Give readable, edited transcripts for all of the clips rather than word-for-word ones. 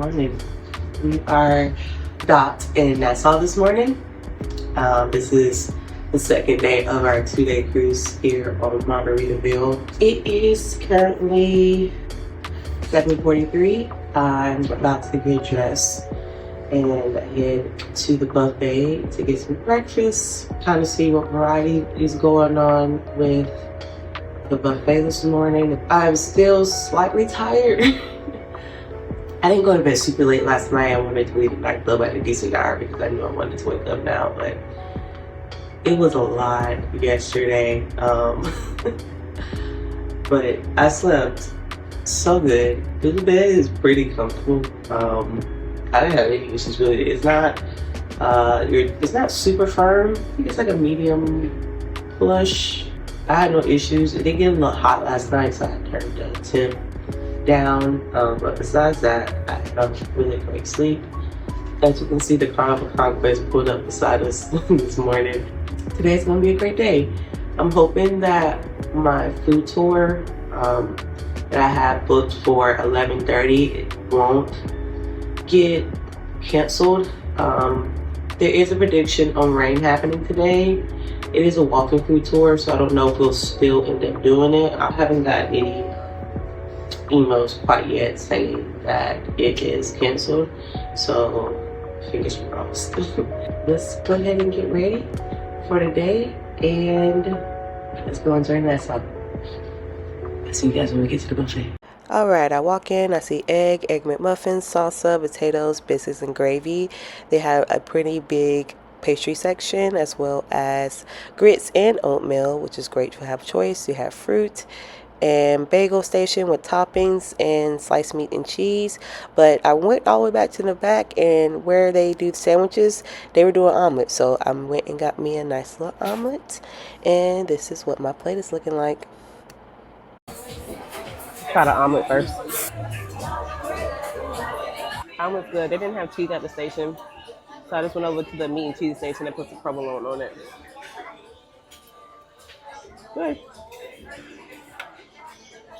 morning. We are docked in Nassau this morning. This is the second day of our 2-day cruise here on Margaritaville. It is currently 7:43. I'm about to get dressed and head to the buffet to get some breakfast, kind of see what variety is going on with the buffet this morning. I'm still slightly tired. I didn't go to bed super late last night. I wanted to leave the nightclub at a decent hour because I knew I wanted to wake up now, but it was a lot yesterday. But I slept so good. The bed is pretty comfortable. I didn't have any issues with it. It's not super firm. I think it's like a medium plush. I had no issues. It did get a little hot last night, so I turned the temp down. But besides that, I had a really great sleep. As you can see, the Carnival Conquest pulled up beside us this morning. Today's gonna be a great day. I'm hoping that my food tour that I have booked for 11:30 won't get canceled. There is a prediction on rain happening today. It is a walking food tour, so I don't know if we'll still end up doing it. I haven't got any emails quite yet saying that it is canceled, so fingers crossed. Let's go ahead and get ready for the day and let's go and turn that up. I'll see you guys when we get to the buffet. All right, I walk in, I see egg McMuffins, salsa, potatoes, biscuits, and gravy. They have a pretty big pastry section as well as grits and oatmeal, which is great to have choice. You have fruit and bagel station with toppings and sliced meat and cheese. But I went all the way back to the back, and where they do the sandwiches, they were doing omelets. So I went and got me a nice little omelet, and this is what my plate is looking like. Try the omelet first. Omelet's good. They didn't have cheese at the station, so I just went over to the meat and cheese station and put some provolone on it. Good.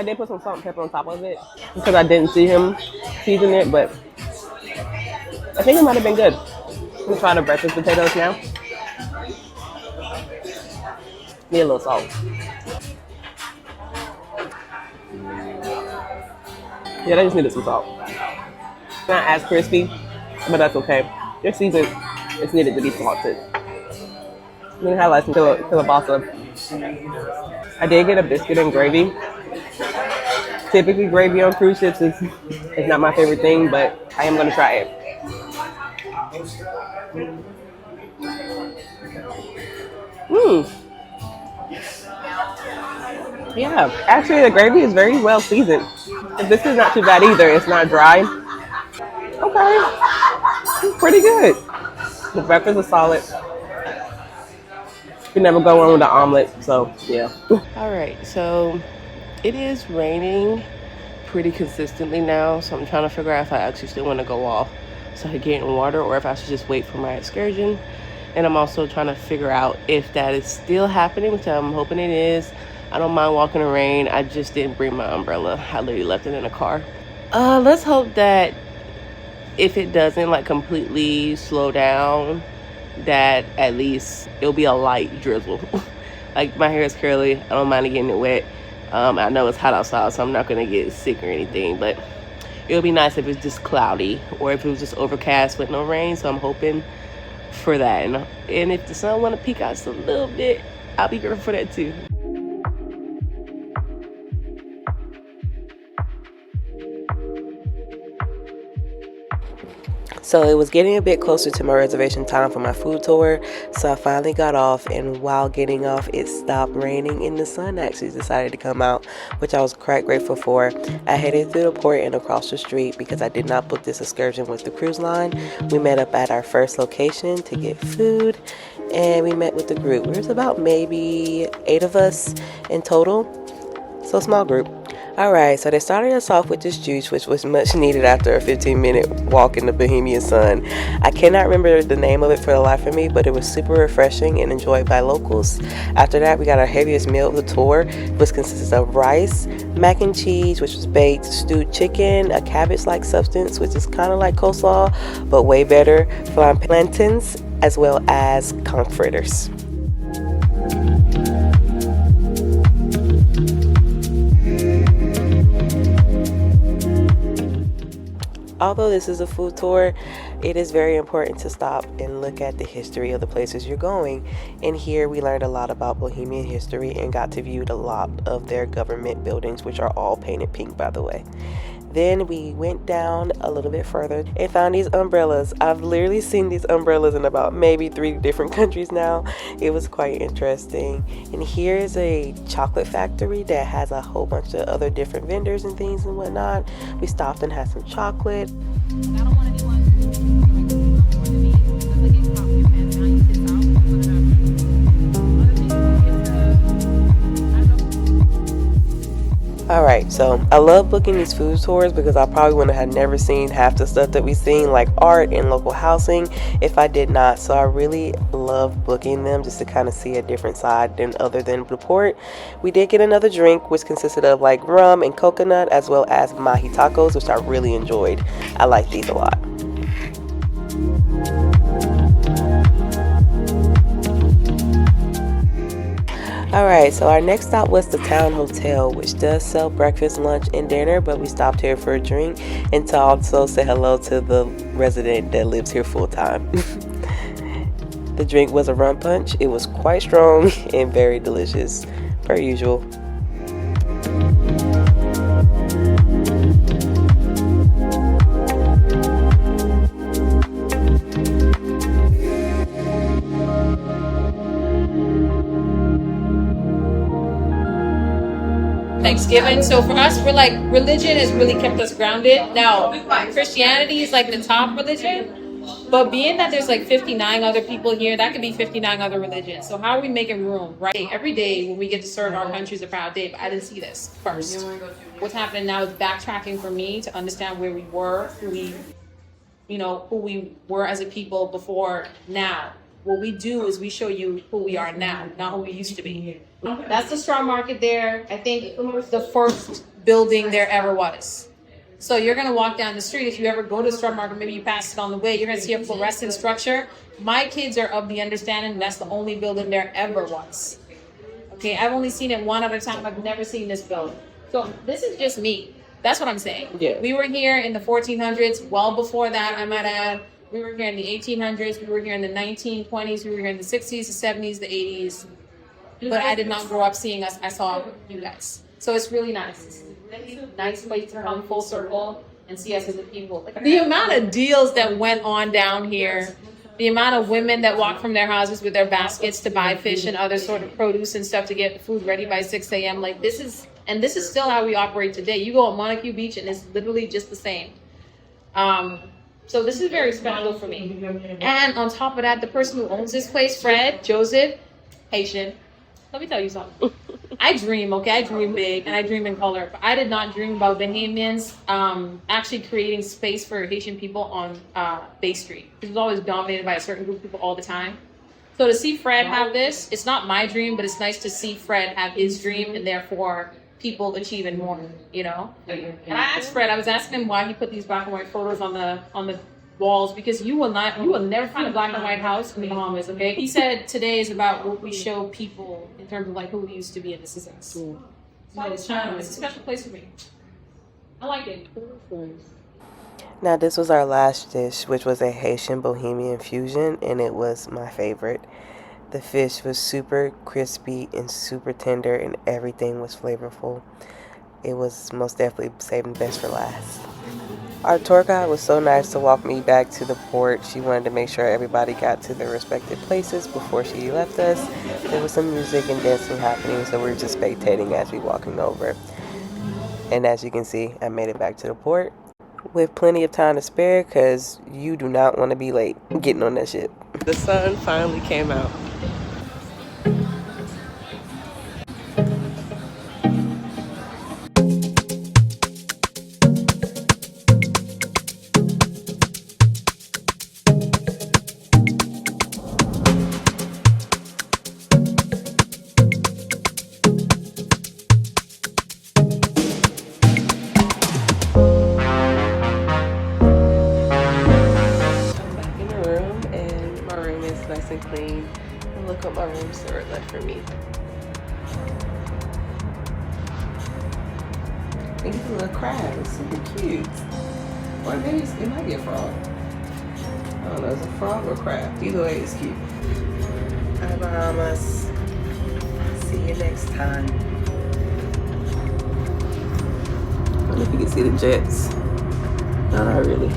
I did put some salt and pepper on top of it because I didn't see him season it, but I think it might have been good. We'll try the breakfast potatoes now. Need a little salt. Yeah, they just needed some salt. Not as crispy, but that's okay. Their season is needed to be salted. I'm gonna have like some kielbasa. I did get a biscuit and gravy. Typically, gravy on cruise ships is not my favorite thing, but I am gonna try it. Yeah, actually the gravy is very well seasoned. This is not too bad either. It's not dry. Okay, pretty good. The breakfast is solid. You never go wrong with an omelet, so yeah. All right, so it is raining pretty consistently now, so I'm trying to figure out if I actually still want to go off so I can get in water or if I should just wait for my excursion. And I'm also trying to figure out if that is still happening, which I'm hoping it is. I don't mind walking in the rain. I just didn't bring my umbrella. I literally left it in the car. Let's hope that if it doesn't like completely slow down, that at least it'll be a light drizzle. Like my hair is curly. I don't mind getting it wet. I know it's hot outside, so I'm not gonna get sick or anything, but it would be nice if it's just cloudy or if it was just overcast with no rain. So I'm hoping for that. And if the sun want to peek out just a little bit, I'll be grateful for that too. So it was getting a bit closer to my reservation time for my food tour, so I finally got off, and while getting off it stopped raining and the sun actually decided to come out, which I was quite grateful for. I headed through the port and across the street because I did not book this excursion with the cruise line. We met up at our first location to get food, and we met with the group. There's about maybe 8 of us in total, so small group. Alright, so they started us off with this juice, which was much needed after a 15-minute walk in the Bohemian sun. I cannot remember the name of it for the life of me, but it was super refreshing and enjoyed by locals. After that, we got our heaviest meal of the tour, which consisted of rice, mac and cheese, which was baked, stewed chicken, a cabbage-like substance, which is kind of like coleslaw, but way better, flying plantains, as well as conch fritters. Although this is a food tour, it is very important to stop and look at the history of the places you're going. And here we learned a lot about Bohemian history and got to view a lot of their government buildings, which are all painted pink, by the way. Then we went down a little bit further and found these umbrellas. I've literally seen these umbrellas in about maybe 3 different countries now. It was quite interesting. And here is a chocolate factory that has a whole bunch of other different vendors and things and whatnot. We stopped and had some chocolate. I don't want anyone to me. Like it's top your pants down, you sit down, Alright, so I love booking these food tours because I probably would have never seen half the stuff that we've seen, like art and local housing, if I did not. So I really love booking them just to kind of see a different side than other than the port. We did get another drink, which consisted of like rum and coconut, as well as mahi tacos, which I really enjoyed. I like these a lot. Alright, so our next stop was the Town Hotel, which does sell breakfast, lunch, and dinner, but we stopped here for a drink and to also say hello to the resident that lives here full time. The drink was a rum punch. It was quite strong and very delicious, per usual. Thanksgiving. So for us, we're like, religion has really kept us grounded. Now, Christianity is like the top religion, but being that there's like 59 other people here, that could be 59 other religions. So how are we making room, right? Every day when we get to serve our country is a proud day, but I didn't see this first. What's happening now is backtracking for me to understand where we were, who we were as a people before now. What we do is we show you who we are now, not who we used to be. That's the straw market there. I think the first building there ever was. So you're going to walk down the street. If you ever go to the straw market, maybe you pass it on the way, you're going to see a fluorescent structure. My kids are of the understanding that's the only building there ever was. Okay, I've only seen it one other time. I've never seen this building. So this is just me. That's what I'm saying. Yeah. We were here in the 1400s. Well before that, I might add. We were here in the 1800s. We were here in the 1920s. We were here in the 60s, the 70s, the 80s. But I did not grow up seeing us. I saw you guys. So it's really nice. It's a nice place to come full circle and see us as a people. The amount of deals that went on down here, the amount of women that walk from their houses with their baskets to buy fish and other sort of produce and stuff to get food ready by 6 a.m. Like this is still how we operate today. You go on Montague Beach and it's literally just the same. So this is very special for me. And on top of that, the person who owns this place, Fred, Joseph, Haitian. Let me tell you something. I dream, okay? I dream big and I dream in color. But I did not dream about Bahamians actually creating space for Haitian people on Bay Street. It was always dominated by a certain group of people all the time. So to see Fred have this, it's not my dream, but it's nice to see Fred have his dream and therefore people achieving more, you know? And I asked Fred, I was asking him why he put these black and white photos on the walls, because you will never find a black and white house in the Bahamas, okay? He said today is about what we show people in terms of like who we used to be, and this is us. So it's a special place for me. I like it. Now this was our last dish, which was a Haitian Bohemian fusion, and it was my favorite. The fish was super crispy and super tender, and everything was flavorful. It was most definitely saving the best for last. Our tour guide was so nice to walk me back to the port. She wanted to make sure everybody got to their respective places before she left us. There was some music and dancing happening, so we were just spectating as we walking over. And as you can see, I made it back to the port with plenty of time to spare, because you do not want to be late getting on that ship. The sun finally came out. clean. And look what my room server left for me. I think it's a little crab. It's super cute. Or maybe it might be a frog. I don't know, it's a frog or crab. Either way, it's cute. Bye, Bahamas. See you next time. I don't know if you can see the jets. No, not really.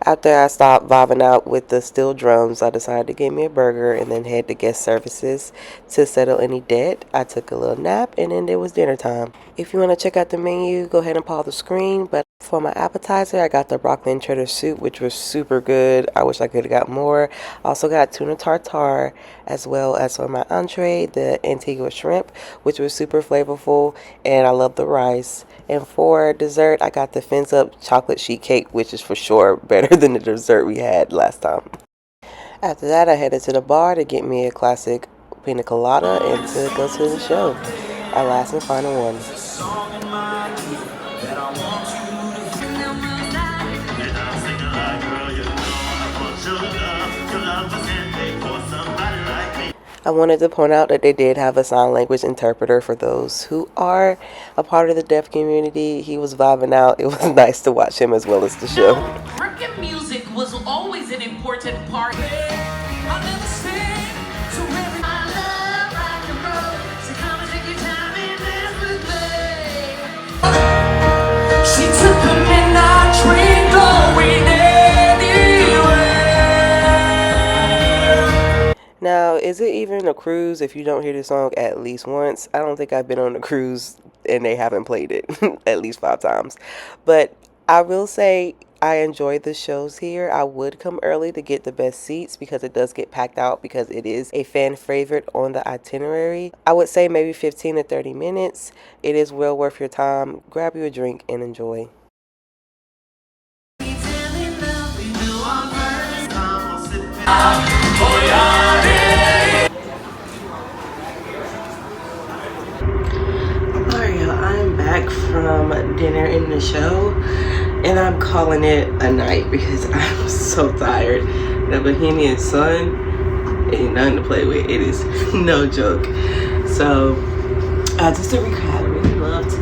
After I stopped vibing out with the steel drums, I decided to get me a burger and then head to guest services to settle any debt. I took a little nap and then it was dinner time. If you want to check out the menu, go ahead and pause the screen. But for my appetizer, I got the broccoli and cheddar soup, which was super good. I wish I could have got more. Also got tuna tartare, as well as for my entree, the Antigua shrimp, which was super flavorful, and I love the rice. And for dessert, I got the Fins Up chocolate sheet cake, which is for sure better than the dessert we had last time. After that, I headed to the bar to get me a classic pina colada and to go to the show. Our last and final one. I wanted to point out that they did have a sign language interpreter for those who are a part of the deaf community. He was vibing out. It was nice to watch him as well as the show. Reggae music was always an important part. She took a midnight train going anywhere. Now, is it even a cruise if you don't hear the song at least once? I don't think I've been on a cruise and they haven't played it at least 5 times. But I will say I enjoy the shows here. I would come early to get the best seats because it does get packed out because it is a fan favorite on the itinerary. I would say maybe 15 to 30 minutes. It is well worth your time. Grab you a drink and enjoy. I'm back from dinner in the show and I'm calling it a night because I'm so tired. The Bohemian Sun ain't nothing to play with. It is no joke. So just to recap, I really loved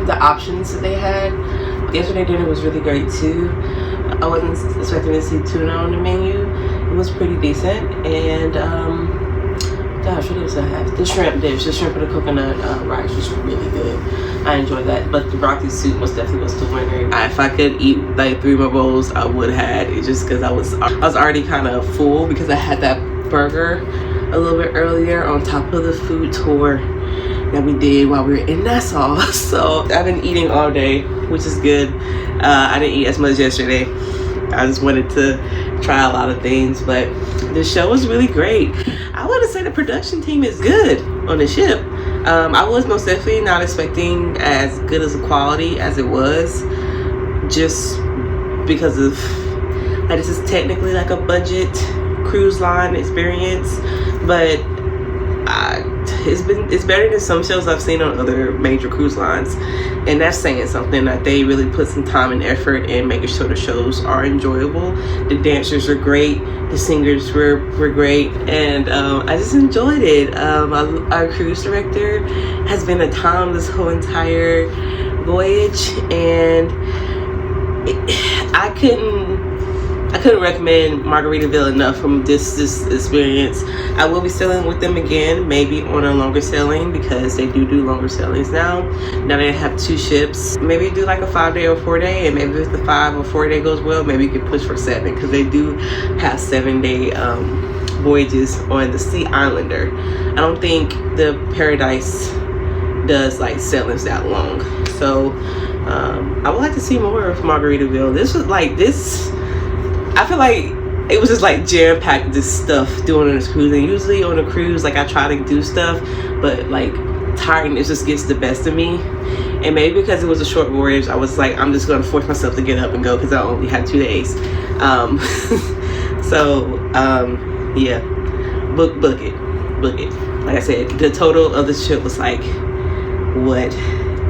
the options that they had. Yesterday dinner was really great too. I wasn't expecting to see tuna on the menu. It was pretty decent. And gosh, what else I have? The shrimp dish, the shrimp and the coconut rice was really good. I enjoyed that, but the broccoli soup was definitely the winner. If I could eat like 3 more bowls, I would have had it just because I was already kind of full because I had that burger a little bit earlier on top of the food tour that we did while we were in Nassau. So I've been eating all day, which is good. I didn't eat as much yesterday. I just wanted to try a lot of things, but the show was really great. I want to say the production team is good on the ship. I was most definitely not expecting as good as a quality as it was, just because of like this is technically like a budget cruise line experience, but it's better than some shows I've seen on other major cruise lines, and that's saying something. That they really put some time and effort in making sure the shows are enjoyable. The dancers are great, the singers were great, and I just enjoyed it. Our cruise director has been a tom this whole entire voyage, and I couldn't recommend Margaritaville enough from this experience. I will be sailing with them again, maybe on a longer sailing, because they do longer sailings now. Now they have 2 ships. Maybe do like a 5-day or 4-day, and maybe if the 5 or 4-day goes well, maybe you can push for 7, because they do have 7-day voyages on the Sea Islander. I don't think the Paradise does like sailings that long. So I would like to see more of Margaritaville. This was like this. I feel like it was just like jam-packed this stuff doing on this cruise. And usually on a cruise, like I try to do stuff, but like tiredness just gets the best of me. And maybe because it was a short voyage, I was like, I'm just gonna force myself to get up and go because I only had 2 days. Yeah, book it. book it. Like I said, the total of the trip was like what,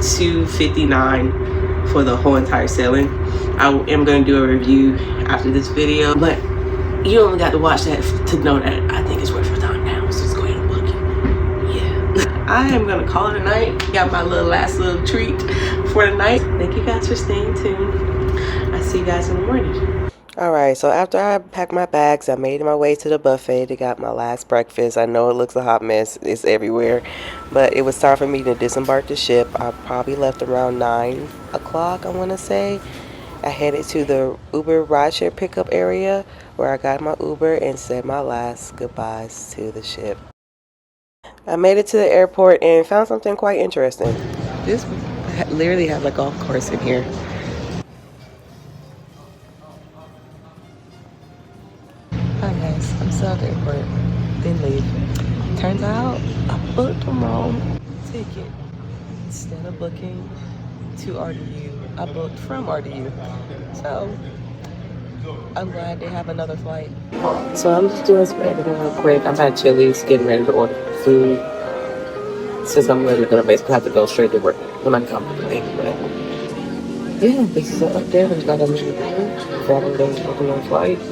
$259 for the whole entire sailing. I am going to do a review after this video, but you only got to watch that to know that I think it's worth your time now. So just go ahead and book it. Yeah. I am going to call it a night. Got my last little treat for the night. Thank you guys for staying tuned. I'll see you guys in the morning. Alright, so after I packed my bags, I made my way to the buffet to get my last breakfast. I know it looks a hot mess, it's everywhere, but it was time for me to disembark the ship. I probably left around 9 o'clock, I want to say. I headed to the Uber rideshare pickup area where I got my Uber and said my last goodbyes to the ship. I made it to the airport and found something quite interesting. This literally has a golf course in here. Hi guys, I'm still at the airport, didn't leave. Turns out I booked the wrong ticket. Instead of booking to RDU, I booked from RDU. So I'm glad they have another flight. So I'm just doing some editing real quick. I'm at Chili's getting ready to order food. Since I'm literally gonna basically have to go straight to work when I come today. But yeah, this is up there. There's got a new thing. Saturday's booking on flight. So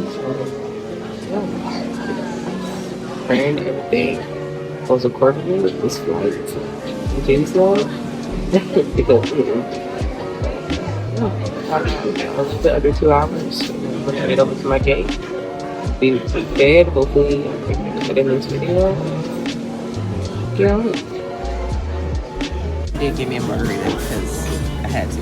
and everything was accordingly with this flight. James now because a little bit under 2 hours. I'm gonna head over to my gate. Be bed. Hopefully, I can get in this video. Get on it. Did give me a margarita because I had to.